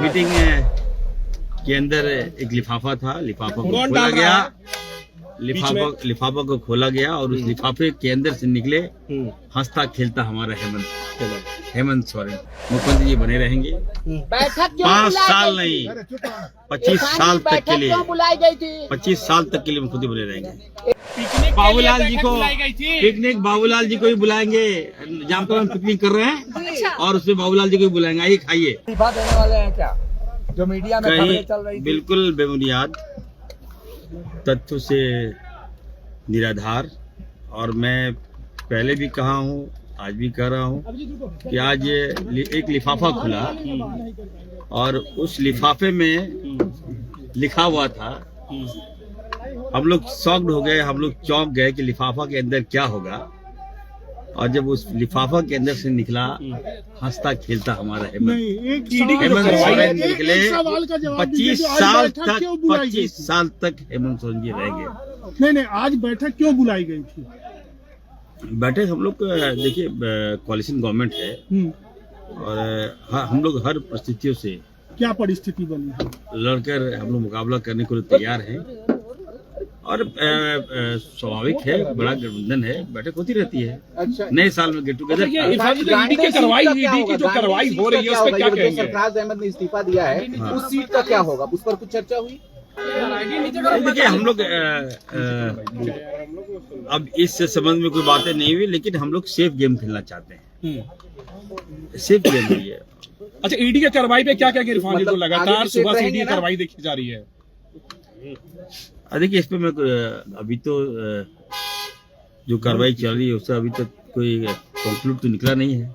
Meeting के अंदर एक लिफाफा था, लिफाफा को खोला गया, लिफाफा को खोला गया और उस लिफाफे के अंदर से निकले हंसता खेलता हमारा हेमंत सोरेन मुख्यमंत्री जी बने रहेंगे। 5 साल नहीं 25 साल तक के लिए 25 साल तक के लिए मुख्यमंत्री बने रहेंगे। बाबूलाल जी को ही बुलाएंगे, जामतला में पिकनिक कर रहे हैं और उसमें बाबूलाल जी को ही बुलाएंगे, आइए खाइए। देने वाले हैं क्या जो मीडिया में खबरें चल रही थी? बिल्कुल बेबुनियाद तथ्यों से निराधार, और मैं पहले भी कहा हूँ, आज भी कह रहा हूँ कि आज एक लिफाफा खुला और उस लिफाफे में लिखा हुआ था। हम लोग शॉक्ड हो गए, हम लोग चौंक गए कि लिफाफा के अंदर क्या होगा, और जब उस लिफाफा के अंदर से निकला हंसता खेलता हमारा हेमंत सोरेन निकले। 25 साल तक हेमंत सोरेन जी रहेंगे। नहीं, आज बैठक क्यों बुलाई गई थी? बैठक हम लोग देखिए कोalition गवर्नमेंट है और हम लोग हर परिस्थितियों से क्या परिस्थिति बनी लड़कर हम लोग मुकाबला करने को तैयार हैं, और स्वाभाविक है, बड़ा गठबंधन है, बैठक होती रहती है। अच्छा, नए साल में गेट टुगेदर। ईडी की जो कार्रवाई हो रही है उस पर क्या कहेंगे? सरफराज अहमद ने इस्तीफा दिया है, उस सीट का क्या होगा, उस पर कुछ चर्चा हुई? देखिए हम लोग अब इस संबंध में कोई बातें नहीं हुई, लेकिन हम लोग सेफ गेम खेलना चाहते हैं। सेफ गेम है ये। अच्छा, ईडी की कार्रवाई पे क्या कहेंगे इरफान जी? तो लगातार सुबह से ईडी की कार्रवाई देखी जा रही है। देखिए इस पे मैं अभी तो जो कार्रवाई चल रही है उससे अभी तक कोई कंक्लूड तो निकला नहीं है।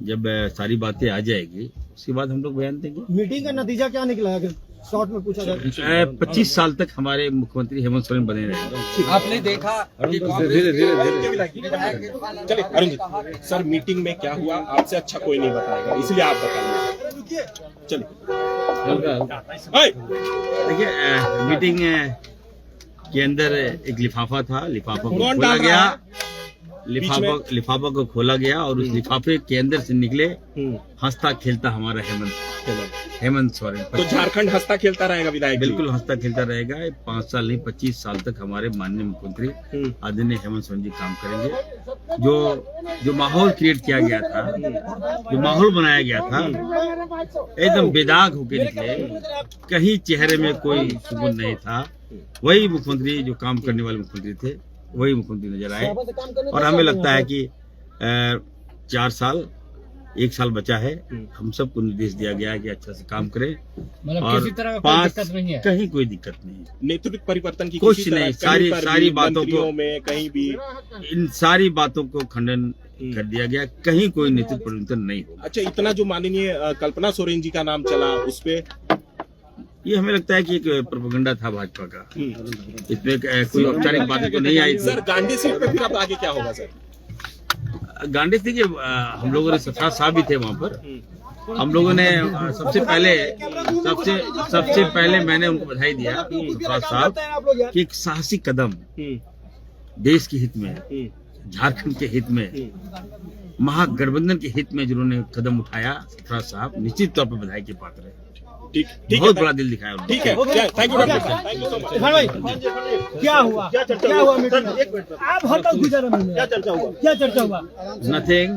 जब सारी बातें आ जाएगी उसके बाद हम लोग बयान देंगे। मीटिंग का नतीजा क्या निकला? अगर शॉर्ट में पूछा जाए, 25 साल तक हमारे मुख्यमंत्री हेमंत सोरेन बने रहेंगे। आपने देखा चलिए अरुण जी, सर मीटिंग में क्या हुआ आपसे अच्छा कोई नहीं बताएगा, इसलिए आप बताइए। चलिए देखिए मीटिंग के अंदर एक लिफाफा था, लिफाफा को खोला गया, लिफाफा को खोला गया और उस लिफाफे के अंदर से निकले हंसता खेलता हमारा हेमंत सोरेन। तो झारखंड हंसता खेलता रहेगा विधायक? बिल्कुल हंसता खेलता रहेगा। 5 साल नहीं 25 साल तक हमारे माननीय मुख्यमंत्री आदरणीय हेमंत सोरेन जी काम करेंगे। जो माहौल क्रिएट किया गया था, जो माहौल बनाया गया था, एकदम बेदाग होके निकले, कहीं चेहरे में कोई सुकून नहीं था। वही मुख्यमंत्री, जो काम करने वाले मुख्यमंत्री थे, वही मुख्यमंत्री नजर आए। और हमें लगता है कि 4 साल 1 साल बचा है, हम सबको निर्देश दिया गया है कि अच्छा से काम करें और किसी तरह का 5 नहीं है। कहीं कोई दिक्कत नहीं है। नेतृत्व परिवर्तन की कुछ नहीं, सारी बातों को में कहीं भी इन सारी बातों को खंडन कर दिया गया, कहीं कोई नेतृत्व परिवर्तन नहीं होगा। अच्छा, इतना जो माननीय कल्पना सोरेन जी का नाम चला, उस पे ये हमें लगता है कि एक प्रोपेगेंडा था भाजपा का। इसमें कोई औपचारिक बातें तो नहीं आई। सर गांधी सीट पे फिर अब आगे क्या होगा सर? गांधी देखिए हम लोगों ने सरफराज साहब भी थे वहाँ पर। हम लोगों ने सबसे पहले मैंने उनको बधाई दिया सरफराज साहब कि एक साहसी कदम देश के हित में, झारखंड के हित में, महागठबंधन के हित में जिन्होंने कदम उठाया, सरफराज साहब निश्चित तौर पर बधाई के पात्र है। ठीक बहुत बड़ा दिल दिखाया उन्होंने। ठीक है, थैंक यू डॉक्टर साहब, थैंक यू सो मच। क्या हुआ मीटिंग में? आप हड़ताल गुजार में क्या चर्चा हुआ? Nothing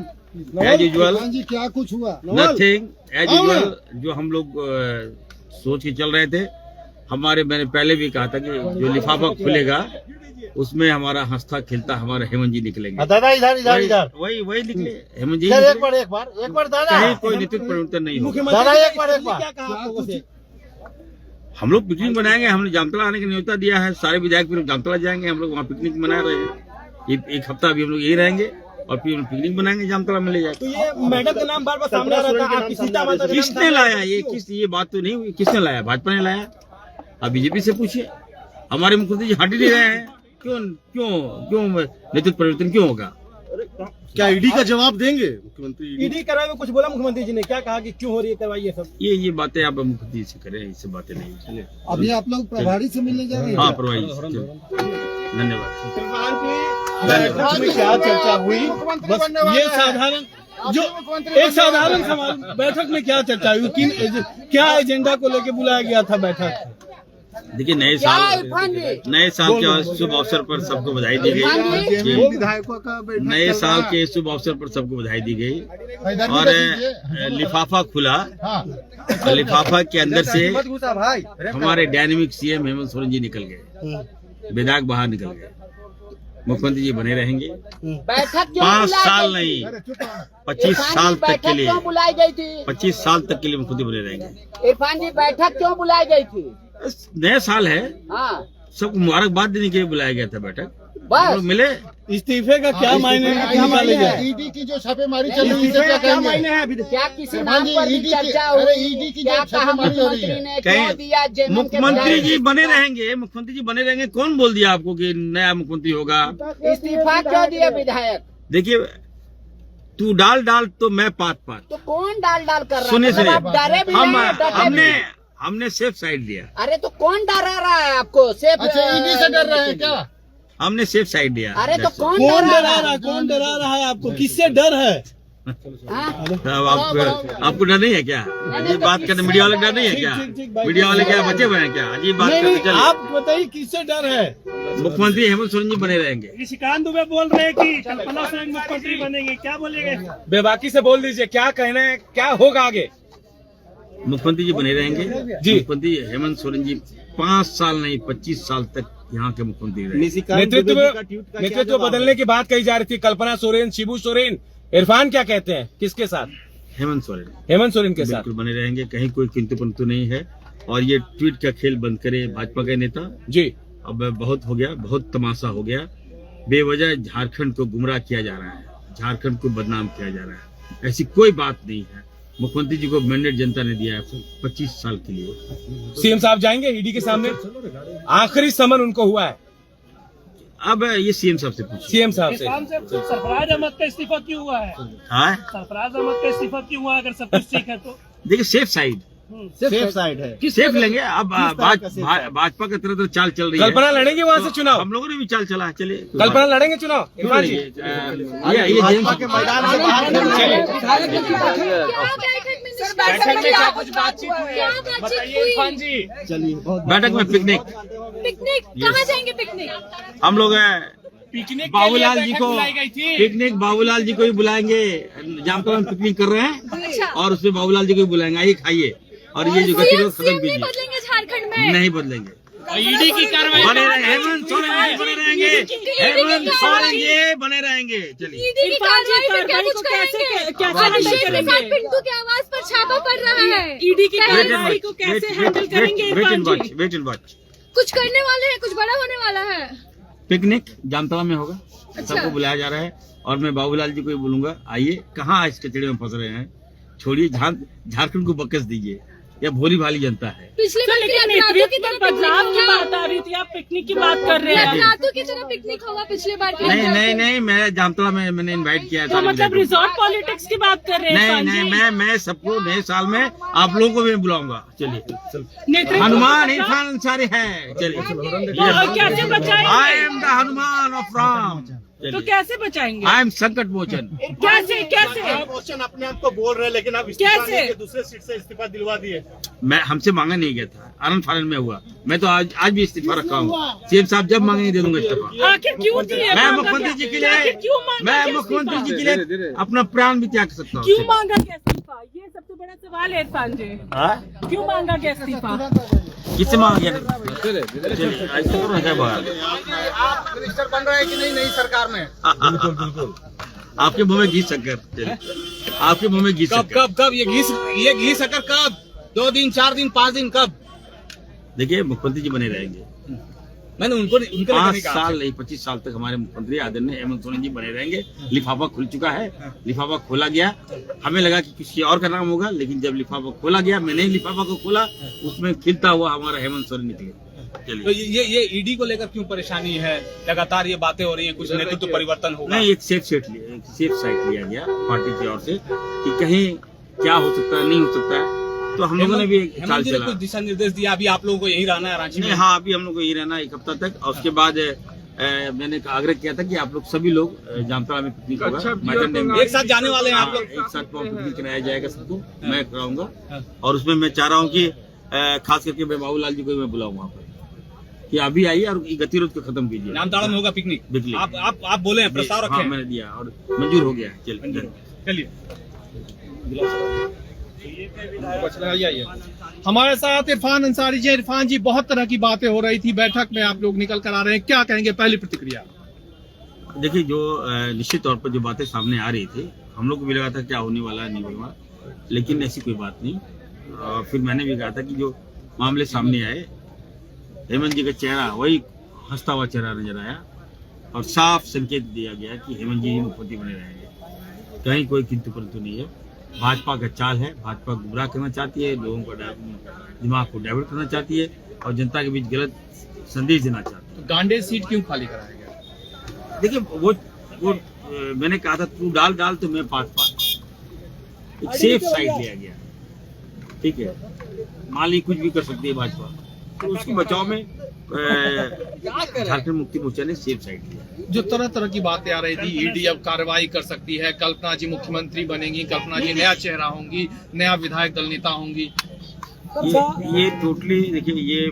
as usual. क्या कुछ हुआ? Nothing as usual. जो हम लोग सोच के चल रहे थे, मैंने पहले भी कहा था कि जो लिफाफा खुलेगा उसमें हमारा हंसता खेलता हमारा हेमंत जी निकलेंगे। दादा इधर वही निकले हेमंत जी। एक बार दादा, कहीं कोई नेतृत्व परिवर्तन नहीं होगा। दादा एक बार हम लोग पिकनिक बनाएंगे। हमने जामतला आने का न्योता दिया है, सारे विधायक फिर जामतला जाएंगे। हम लोग वहाँ पिकनिक मना रहे हैं। एक हफ्ता अभी हम लोग यही रहेंगे और फिर हम पिकनिक बनाएंगे, जामतला में ले जाएंगे। तो ये मैडम का नाम बार-बार सामने आ रहा था, किसने लाया? ये बात तो नहीं हुई। किसने लाया? भाजपा ने लाया। अब बीजेपी से पूछिए। हमारे मुख्यमंत्री जी हट ही नहीं रहे हैं। क्यों नेतृत्व परिवर्तन क्यों होगा? क्या ईडी का जवाब देंगे मुख्यमंत्री? ईडी कराए में कुछ बोला मुख्यमंत्री जी ने? क्या कहा कि क्यों हो रही है कार्रवाई? ये सब ये बातें आप मुख्यमंत्री से करें, इससे बातें नहीं। अभी आप लोग प्रभारी से मिलने जा रहे हैं? हाँ, प्रभारी से। धन्यवाद। क्या चर्चा हुई? बस ये साधारण जो एक साधारण सवाल, बैठक में क्या चर्चा हुई, क्या एजेंडा को लेकर बुलाया गया था बैठक? देखिए, नए साल के शुभ अवसर पर सबको बधाई दी गई। विधायकों का नए साल के शुभ अवसर पर सबको बधाई दी गई और लिफाफा खुला। लिफाफा के अंदर से हमारे डायनेमिक सीएम हेमंत सोरेन जी निकल गए, विधायक बाहर निकल गए। मुख्यमंत्री जी बने रहेंगे 5 साल नहीं 25 साल तक के लिए, बुलाई गई थी 25 साल तक के लिए मुख्यमंत्री बने रहेंगे। इरफान जी, बैठक क्यों बुलाई गई थी? नया साल है, हाँ, सबको मुबारकबाद देने के लिए बुलाया गया था बैठक। बस लोग मिले। इस्तीफे का क्या मायने निकाले गए? ईडी की जो छापेमारी चल रही है, क्या कहेंगे? क्या किसी नाम पर भी चर्चा हुई? ईडी की क्या जो कहा छापेमारी हो रही मुख्यमंत्री है, ने, क्या दिया जेएमएम के मुख्यमंत्री जी विधायक? बने रहेंगे, मुख्यमंत्री जी बने रहेंगे। कौन बोल दिया आपको कि नया मुख्यमंत्री होगा? इस्तीफा क्यों दिया विधायक? देखिए, तू डाल तो मैं पात। तो कौन डाल कर रहा है? सुनिए मतलब आप डरे भी नहीं, डटे भी। हमने सेफ साइड लिया। अरे तो कौन डरा रहा है आपको? सेफ अच्छा ईडी से डर रहे हैं क्या? हमने सेफ साइड लिया। अरे तो कौन कौन डरा डरा रहा है? कौन डरा रहा है आपको? किससे डर है? हाँ? आपको डर नहीं है क्या? अजीब बात करने, मीडिया वाले डर नहीं है क्या? ठीक, भाई। मीडिया वाले क्या बचे हुए हैं क्या? अजीब बात नहीं, करते नहीं, चले। आप बताइए किससे डर है? मुख्यमंत्री हेमंत सोरेन जी बने रहेंगे। निशिकांत दुबे बोल रहे हैं कि कल्पना स्वयं मुख्यमंत्री बनेंगे, क्या बोलेंगे? बेबाकी से बोल दीजिए, क्या कहना है, क्या होगा आगे? मुख्यमंत्री जी बने रहेंगे जी। मुख्यमंत्री हेमंत सोरेन जी 5 साल नहीं 25 साल तक यहाँ के मुख्यमंत्री रहेंगे। नेतृत्व बदलने की बात कही जा रही थी। कल्पना सोरेन, शिबू सोरेन, इरफान क्या कहते हैं, किसके साथ? हेमंत सोरेन हेमंत सोरेन के साथ। बिल्कुल बने रहेंगे, कहीं कोई किंतु परंतु नहीं है। और ये ट्वीट का खेल बंद करे भाजपा के नेता। जी, अब बहुत हो गया, बहुत तमाशा हो गया। बेवजह झारखंड को गुमराह किया जा रहा है, झारखंड को बदनाम किया जा रहा है। ऐसी कोई बात नहीं है। मुख्यमंत्री जी को मैंडेट जनता ने दिया है 25 साल के लिए। सीएम साहब जाएंगे ईडी के सामने, आखिरी समन उनको हुआ है अब ये सीएम साहब से पूछिए। सीएम साहब से। सरफराज अहमद का इस्तीफा क्यों हुआ है? हाँ, सरफराज अहमद का इस्तीफा क्यों हुआ? अगर सब कुछ ठीक है तो देखिए, सेफ साइड सेफ साइड है। सेफ लेंगे। अब भाजपा की तरह चाल चल रही है। कल्पना लड़ेंगे वहाँ से चुनाव? हम लोगों ने भी चाल चला है। चलिए, कल्पना लड़ेंगे चुनाव? इरफान जी, ये भाजपा के मैदान से बाहर बैठक में क्या कुछ बातचीत हुई है? बताइए इरफान जी। बैठक में पिकनिक कहाँ जाएंगे पिकनिक? हम लोग पिकनिक बाबूलाल जी को बुलाई गई थी। पिकनिक बाबूलाल जी को भी बुलाएंगे। जामतला में पिकनिक कर रहे हैं और उसमें बाबूलाल जी को भी बुलाएंगे। आइए खाइए और ये जो गतिरोध खत्म नहीं कीजिए। बदलेंगे झारखंड में? नहीं बदलेंगे। ईडी की कार्रवाई बने रहेंगे, हेमंत सोरेन जी बने रहेंगे, हेमंत सोरेन जी बने रहेंगे। चलिए, ईडी की कार्रवाई पे क्या कुछ करेंगे? अभिषेक प्रसाद पिंटू की आवाज पर छापा पड़ रहा है। ईडी की कार्रवाई को कैसे हैंडल करेंगे Irfan ji? Wait and watch. कुछ करने वाले हैं, कुछ बड़ा होने वाला है। पिकनिक जामतला में होगा, सबको बुलाया जा रहा है और मैं बाबूलाल जी को भी बोलूंगा, आइए। कहाँ इस कचड़े में फंस रहे हैं? छोड़िए, झारखंड को बकस दीजिए। यह भोली भाली जनता है। पिछले बार बदलाव की बात आ रही थी, आप पिकनिक की बात कर रहे हैं। रातों की तरह पिकनिक होगा पिछले बार की नहीं, मैं जामतला में मैंने इनवाइट किया तो था। मतलब रिजॉर्ट पॉलिटिक्स की बात कर रहे हैं? नहीं, मैं सबको नए साल में आप लोगों को भी बुलाऊंगा। चलिए, नेतृत्व हनुमान इरफान अंसारी है। चलिए, कैसे बचाएंगे? I am the Hanuman of Ram. तो कैसे बचाएंगे? आई एम संकट मोचन। कैसे अपने आप को बोल रहे हैं, लेकिन आप कैसे? दूसरे सीट से इस्तीफा दिलवा दिए। मैं हमसे मांगा नहीं गया था, आनंद फानन में हुआ। मैं तो आज भी इस्तीफा रखा हूँ। सीएम साहब जब मांगेंगे दे दूंगा इस्तीफा। आखिर क्यों दिए? मैं मुख्यमंत्री जी के लिए अपना प्राण भी त्याग सकता हूँ। क्यों मांगा गया इस्तीफा? ये सबसे बड़ा सवाल है इरफान जी। क्यों मांगा गया इस्तीफा? किससे मांगा गया? चलिए, ऐसे करो ना, क्या बात? आप मिनिस्टर बन रहे हैं कि नहीं नई सरकार में? बिल्कुल। आपके मुंह में घी शक्कर। चलिए, आपके मुंह में घी शक्कर। कब ये घी शक्कर कब? 2 दिन, 4 दिन, 5 दिन, कब? देखिए, मुख्यमंत्री जी बने रहेंगे। मैंने उनके 5 साल नहीं 25 साल तक हमारे मुख्यमंत्री आदरणीय हेमंत सोरेन जी बने रहेंगे। लिफाफा खुल चुका है, लिफाफा खोला गया। हमें लगा कि किसी और का नाम होगा, लेकिन जब लिफाफा खोला गया, मैंने लिफाफा को खोला, उसमें खिलता हुआ हमारा हेमंत सोरेन निकले। तो ये ईडी को लेकर क्यों परेशानी है? लगातार ये बातें हो रही है, कुछ नेतृत्व परिवर्तन होगा। नहीं, एक सेफ साइड लिया गया पार्टी की ओर से कि कहीं क्या हो सकता है, नहीं हो सकता है। तो हम लोगों ने भी एक चाल चला। कुछ दिशा निर्देश दिया, अभी आप लोगों को यही रहना है रांची में? हाँ, अभी हम लोग को यही रहना है 1 हफ्ता तक। और उसके बाद मैंने आग्रह किया था कि आप लोग सभी लोग जामताड़ा में पिकनिक होगा मैदान डैम में। एक साथ जाने वाले हैं आप लोग। एक साथ पिकनिक कराया जाएगा सबको, मैं कराऊंगा। और उसमें मैं चाह रहा हूँ कि खास करके मैं बाबूलाल जी को मैं बुलाऊँ वहाँ पर कि अभी आइए और गतिरोध को खत्म कीजिए। जामताड़ा में होगा पिकनिक। आप बोले हैं, प्रस्ताव रखे। हाँ, मैंने दिया और मंजूर हो गया। चलिए। हमारे साथ इरफान अंसारी जी। इरफान जी, बहुत तरह की बातें हो रही थी बैठक में, आप लोग निकल कर आ रहे हैं, क्या कहेंगे? पहली प्रतिक्रिया। देखिए, जो निश्चित तौर पर जो बातें सामने आ रही थी, हम लोग को भी लगा था क्या होने वाला है, नहीं होने वाला, लेकिन ऐसी कोई बात नहीं। फिर मैंने भी कहा था कि जो मामले सामने आए, हेमंत जी का चेहरा वही हंसता हुआ चेहरा नजर आया और साफ संकेत दिया गया कि हेमंत जी मुख्यमंत्री बने रहेंगे। कहीं कोई किंतु परंतु नहीं है। भाजपा का चाल है, भाजपा गुमराह करना चाहती है, लोगों को दिमाग को डाइवर्ट करना चाहती है और जनता के बीच गलत संदेश देना चाहती है। तो गांडे सीट क्यों खाली कराया गया? देखिए, वो मैंने कहा था तू डाल तो मैं पास एक सेफ साइड लिया गया। ठीक है, मान ली कुछ भी कर सकती है भाजपा, तो उसके बचाव में झारखंड मुक्ति मोर्चा ने सेफ साइड लिया। जो तरह तरह की बातें आ रही थी, ईडी अब कार्रवाई कर सकती है, कल्पना जी मुख्यमंत्री बनेंगी, कल्पना जी नया चेहरा होंगी, नया विधायक दल नेता होंगी। ये टोटली देखिए, ये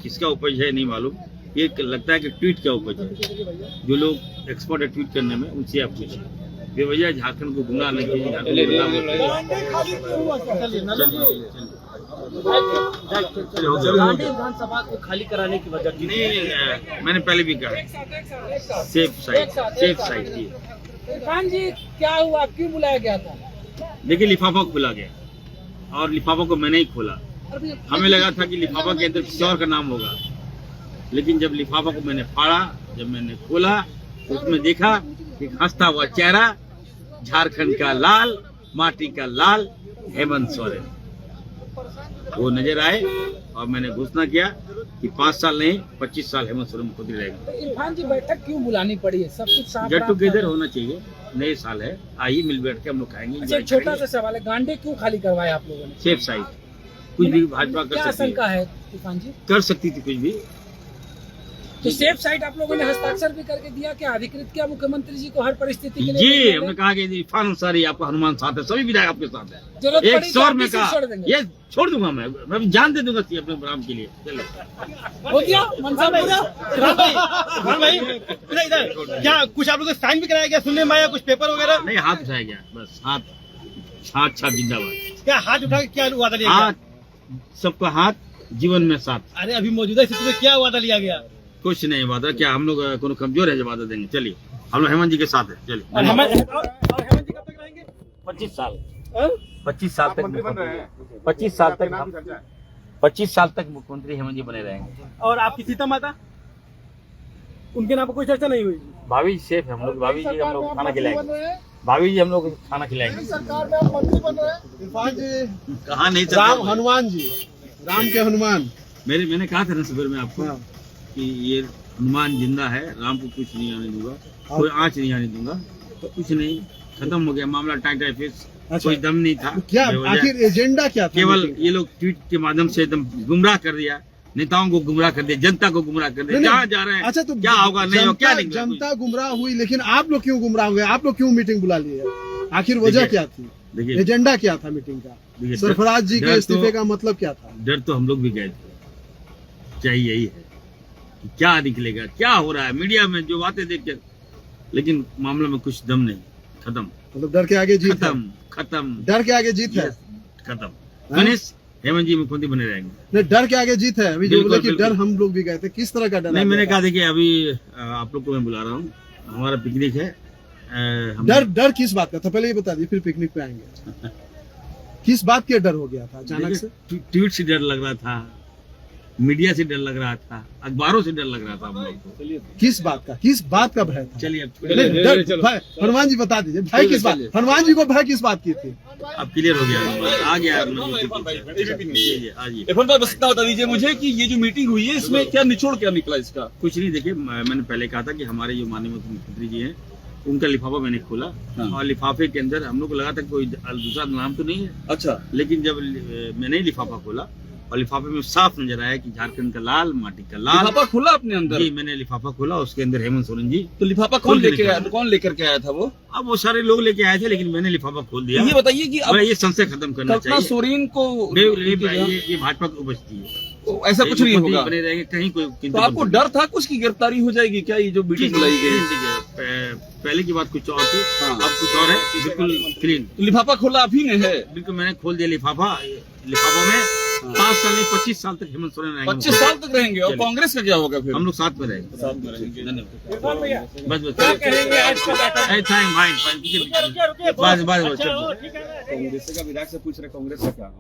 किसका उपज है नहीं मालूम। ये लगता है कि ट्वीट का उपज है। जो लोग एक्सपर्ट है ट्वीट करने में, उनसे आप पूछिए। बेवजह झारखंड को गुमराह नहीं विधानसभा को खाली कराने की वजह नहीं, मैंने पहले भी कहा सेफ साइड थी। इरफान जी, क्या हुआ, क्यों बुलाया गया था? देखिए, लिफाफा खोला गया और लिफाफा को मैंने ही खोला। हमें लगा था कि लिफाफा के अंदर किसी और का नाम होगा, लेकिन जब लिफाफा को मैंने फाड़ा, जब मैंने खोला, तो उसमें देखा एक हंसता हुआ चेहरा, झारखंड का लाल, माटी का लाल हेमंत सोरेन वो नजर आए और मैंने घोषणा किया कि 5 साल नहीं 25 साल हेमंत सोरेन मुख्यमंत्री रहेंगे। इरफान जी, बैठक क्यों बुलानी पड़ी है? सब कुछ साफ गेट टुगेदर होना चाहिए, नए साल है, आइए मिल बैठ के हम लोग खाएंगे। अच्छा, छोटा सा सवाल है, गांडे क्यों खाली करवाया आप लोगों ने? सेफ साइड, कुछ भी भाजपा कर क्या सकती आशंका है, है इरफान जी? कर सकती थी कुछ भी। तो सेफ साइड आप लोगों ने हस्ताक्षर भी करके दिया, क्या अधिकृत किया मुख्यमंत्री जी को हर परिस्थिति के लिए? जी, हमने कहा कि इरफान अंसारी आपका हनुमान साथ है, सभी विधायक आपके साथ है। जरूरत एक पड़ी तो स्वर आप में इसे कहा छोड़ देंगे। ये छोड़ दूंगा, मैं जान दे दूंगा अपने राम के लिए। चलो, हो गया मनसा पूरा। भाई इधर क्या कुछ आप लोग साइन भी कराया गया? सुनने में आया कुछ पेपर वगैरह? नहीं, हाथ उठाया गया, बस हाथ छाप जिंदाबाद। क्या हाथ उठा के क्या वादा लिया गया? हाथ, सबका हाथ, जीवन में साथ। अरे अभी मौजूदा स्थिति में क्या वादा लिया गया? कुछ नहीं वादा, क्या हम लोग कोनो कमजोर है जो वादा देंगे? चलिए, हम लोग हेमंत जी के साथ है। चलिए, हेमंत जी कब तक रहेंगे? 25 साल 25 साल तक 25 साल तक 25 साल तक मुख्यमंत्री हेमंत जी बने रहेंगे। और आपकी सीता माता, उनके नाम पर कोई चर्चा नहीं हुई? भाभी जी सेफ है, हम लोग भाभी जी हम लोग खाना खिलाएंगे, भाभी जी हम लोग खाना खिलाएंगे। सरकार में आप मंत्री बन रहे हैं। इरफान जी, कहा नहीं राम हनुमान जी, राम के हनुमान। मैंने कहा था ना सुबह में आपको कि ये हनुमान जिंदा है, राम को कुछ नहीं आने दूंगा, कोई आंच नहीं आने दूंगा। तो कुछ नहीं, खत्म हो गया मामला, टाइम फेस। कोई दम नहीं था। क्या आखिर एजेंडा क्या था? केवल ये लोग ट्वीट के माध्यम से एकदम गुमराह कर दिया, नेताओं को गुमराह कर दिया, जनता को गुमराह कर दिया। कहाँ जा रहे हैं? अच्छा, तो क्या होगा, नहीं होगा, क्या नहीं? जनता गुमराह हुई, लेकिन आप लोग क्यों गुमराह हुए? आप लोग क्यों मीटिंग बुला लिए? आखिर वजह क्या थी? देखिए, एजेंडा क्या था मीटिंग का? सरफराज जी के इस्तीफे का मतलब क्या था? डर तो हम लोग भी गए थे, चाहिए यही है कि क्या निकलेगा, क्या हो रहा है मीडिया में जो बातें देख कर, लेकिन मामले में कुछ दम नहीं, खत्म। मतलब डर के आगे जीत है? खत्म, डर के आगे जीत है, खत्म। फिनिश, हेमंत जी मुख्यमंत्री बने रहेंगे। नहीं, डर के आगे जीत है। अभी जो बोले कि डर, हम लोग भी गए थे, किस तरह का डर? नहीं, मैंने कहा देखिए, अभी आप लोग को मैं बुला रहा हूँ, हमारा पिकनिक है। डर किस बात का था पहले ये बता दिए, फिर पिकनिक पे आएंगे। किस बात के डर हो गया था अचानक से? ट्वीट से डर लग रहा था, मीडिया से डर लग रहा था, अखबारों से डर लग रहा था हम लोग को। किस बात का भय था? चलिए, भय हनुमान जी बता दीजिए, भय किस बात? हनुमान जी को भय किस बात की थी? अब क्लियर हो गया, आ गया। बस इतना बता दीजिए मुझे कि ये जो मीटिंग हुई है, इसमें क्या निचोड़ क्या निकला इसका? कुछ नहीं, देखिए, मैंने पहले कहा था कि हमारे जो माननीय मुख्यमंत्री जी हैं, उनका लिफाफा मैंने खोला और लिफाफे के अंदर हम लोग को लगा था कोई दूसरा नाम तो नहीं है। अच्छा, लेकिन जब मैंने ही लिफाफा खोला और लिफाफे में साफ नजर आया कि झारखंड का लाल, माटी का लाल। लिफाफा खुला अपने अंदर? जी, मैंने लिफाफा खोला, उसके अंदर हेमंत सोरेन जी। तो लिफाफा कौन लेकर के आया था वो? अब वो सारे लोग लेके आए थे, लेकिन मैंने लिफाफा खोल दिया। ये बताइए कि अब ये संशय खत्म करना कल्पना चाहिए। सोरेन को ये भाजपा की उपस्थिति है, ऐसा कुछ नहीं होगा। बने रहेंगे कहीं कोई। तो आपको डर था कुछ की गिरफ्तारी हो जाएगी क्या? ये जो मीटिंग बुलाई गई, पहले की बात कुछ और थी, अब कुछ और है, बिल्कुल क्लीन। तो लिफाफा खोला आप ही ने है? बिल्कुल, मैंने खोल दिया लिफाफा। लिफाफा में 5 साल नहीं 25 साल तक हेमंत सोरेन रहेंगे। 25 साल तक रहेंगे। और कांग्रेस का क्या होगा फिर? हम लोग साथ में रहेंगे। धन्यवाद। बस क्या कहेंगे आज का बैठक? बस कांग्रेस का विधायक से पूछ रहे कांग्रेस का क्या?